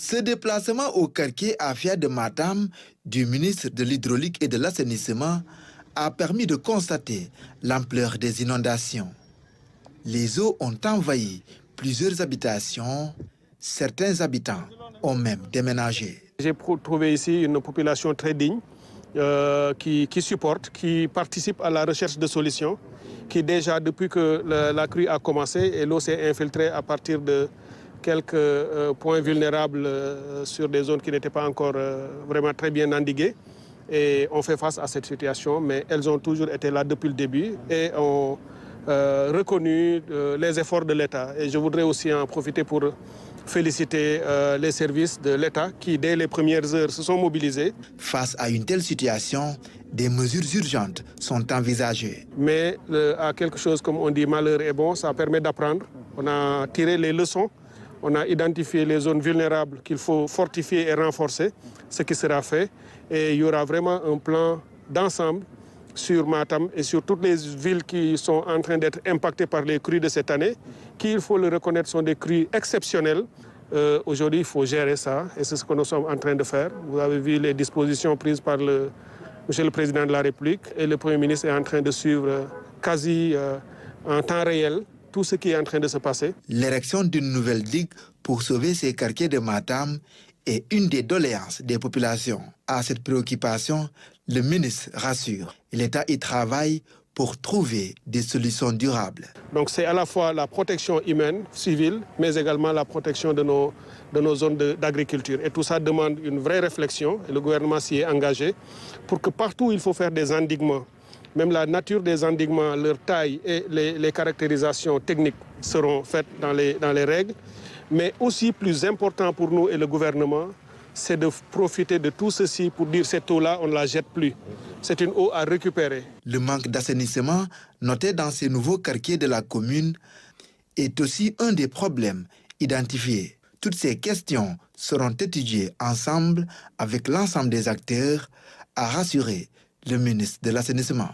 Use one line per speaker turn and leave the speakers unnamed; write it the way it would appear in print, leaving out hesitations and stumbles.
Ce déplacement au quartier Afia de Matam du ministre de l'Hydraulique et de l'Assainissement a permis de constater l'ampleur des inondations. Les eaux ont envahi plusieurs habitations. Certains habitants ont même déménagé.
J'ai trouvé ici une population très digne qui supporte, qui participe à la recherche de solutions, qui déjà depuis que la crue a commencé et l'eau s'est infiltrée à partir de quelques points vulnérables sur des zones qui n'étaient pas encore vraiment très bien endiguées. Et on fait face à cette situation, mais elles ont toujours été là depuis le début et ont reconnu les efforts de l'État. Et je voudrais aussi en profiter pour féliciter les services de l'État qui, dès les premières heures, se sont mobilisés.
Face à une telle situation, des mesures urgentes sont envisagées.
Mais à quelque chose, comme on dit, malheur est bon, ça permet d'apprendre. On a tiré les leçons, on a identifié les zones vulnérables qu'il faut fortifier et renforcer, ce qui sera fait. Et il y aura vraiment un plan d'ensemble sur Matam et sur toutes les villes qui sont en train d'être impactées par les crues de cette année, qui, il faut le reconnaître, sont des crues exceptionnelles. Aujourd'hui, il faut gérer ça et c'est ce que nous sommes en train de faire. Vous avez vu les dispositions prises par Monsieur le Président de la République et le Premier ministre est en train de suivre quasi en temps réel tout ce qui est en train de se passer.
L'érection d'une nouvelle digue pour sauver ces quartiers de Matam est une des doléances des populations. À cette préoccupation, le ministre rassure. L'État y travaille pour trouver des solutions durables.
Donc c'est à la fois la protection humaine, civile, mais également la protection de nos zones d'agriculture. Et tout ça demande une vraie réflexion, et le gouvernement s'y est engagé, pour que partout il faut faire des endiguements. Même la nature des endiguements, leur taille et les caractérisations techniques seront faites dans les règles. Mais aussi plus important pour nous et le gouvernement, c'est de profiter de tout ceci pour dire cette eau-là, on ne la jette plus. C'est une eau à récupérer.
Le manque d'assainissement noté dans ces nouveaux quartiers de la commune est aussi un des problèmes identifiés. Toutes ces questions seront étudiées ensemble avec l'ensemble des acteurs, a rassuré le ministre de l'Assainissement.